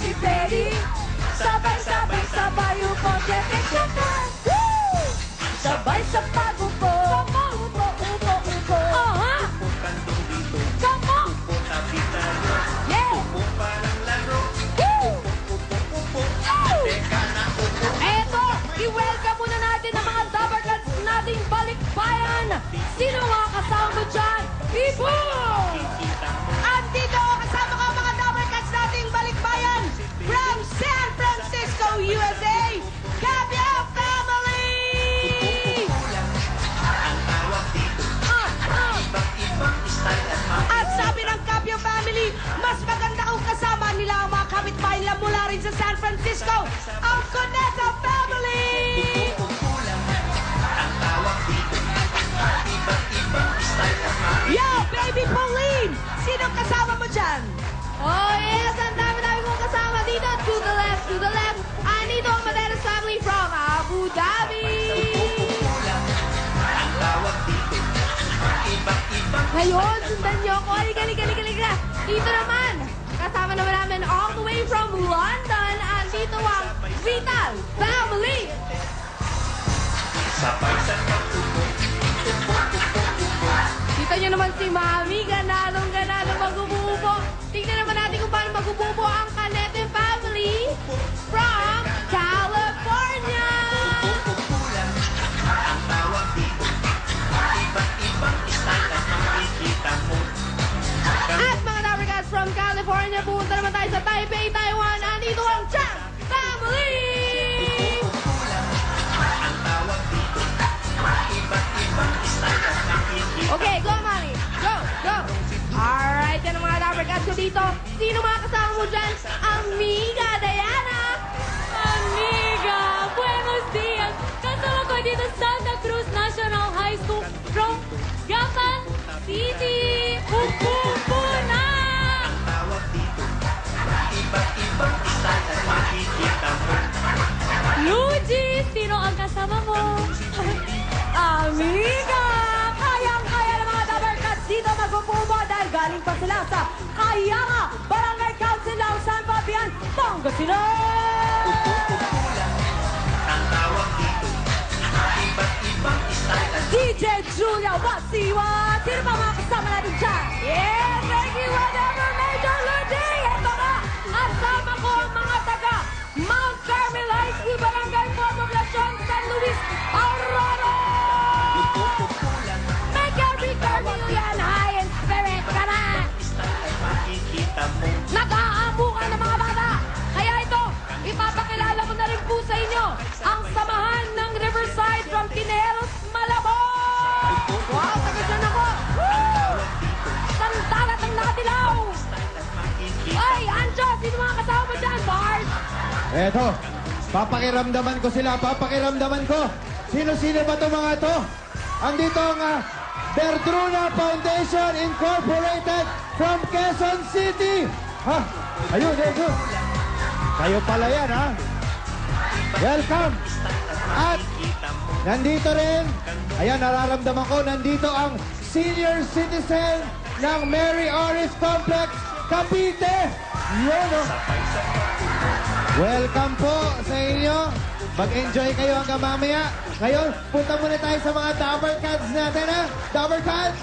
si Freddy. Sabay-sabay sa bayo ko, tete-tete. Woo! Sabay sa pag-upo. Upo. Aha! Come on! Yeah! Woo! Eto, i-welcome muna natin ang mga Dabarkads nating balikbayan. Sino nga kasama mo dyan? Ibo! Andito kasama ko ang mga Dabarkads nating balikbayan from San Francisco, USA, Capio Family! At sabi ng Capio Family, mas maganda kung kasama nila ang mga kapitbahay nila mula rin sa San Francisco, ang Cuneta Family! Yo, baby Pauline! Sinong kasama mo dyan? Oh yes, ang dami-dami kong kasama dito. To the left. Andito ang Maderas family from Abu Dhabi. Ngayon, sundan niyo ako. Halika. Dito naman, kasama naman namin all the way from London. Andito ang Vital family. Kita niyo naman si Mami, ganalong mag-ububo. Tingnan naman natin kung paano mag-ububo ang Canete family from California. At mga Dabarkads from California, pumunta naman tayo sa Taipei, Taiwan. Andito ang Chang family! Okay, go, Mami. Go. Alright, yan ang mga Dabarkads ko dito. Sino mga kasama mo dyan? Amiga Diana! Amiga, buenos dias! Kasama ko dito sa Santa Cruz National High School from Gapan City! Upo na! Luigi, sino ang kasama mo? Amiga! Kayang-kaya ng mga Dabarkads dito mag-upubo dahil galing pa sila sa Kayanga Barangay Council ng San Fabian, Pangasinan! DJ Julia Wasiwa! Sino pa mga kasama natin dyan? Yeah! Thank you, whatever, Major Luigi! Ito nga, kasama ko ang mga taga Mount Carmel High School Barangay Poblacion, San Luis, Aurora! Make every Carmel yan high in spirit ka na! Nag-aamukan ng mga bata! Kaya ito, ipapakilala ko na rin po sa inyo ang samahan ng Riverside from Pineros, Malabon! Wow, taga dyan ako! Woo! Sandalat ang nakadilaw! Ay, Anjo, sino mga kasama mo dyan, Bart? Eto, papakiramdaman ko. Sino-sino ba ito mga ito? Andito ang Verdruna Foundation Incorporated from Quezon City. Ha? Ayun. Kayo pala yan, ha? Welcome. At nandito rin, ayan, nararamdaman ko, nandito ang senior citizen ng Mary Oris Complex, Cavite. Yun, oh. Welcome po sa inyo. Mag-enjoy kayo hanggang mamaya. Ngayon, punta muna tayo sa mga Dabarkads natin, ha? Dabarkads!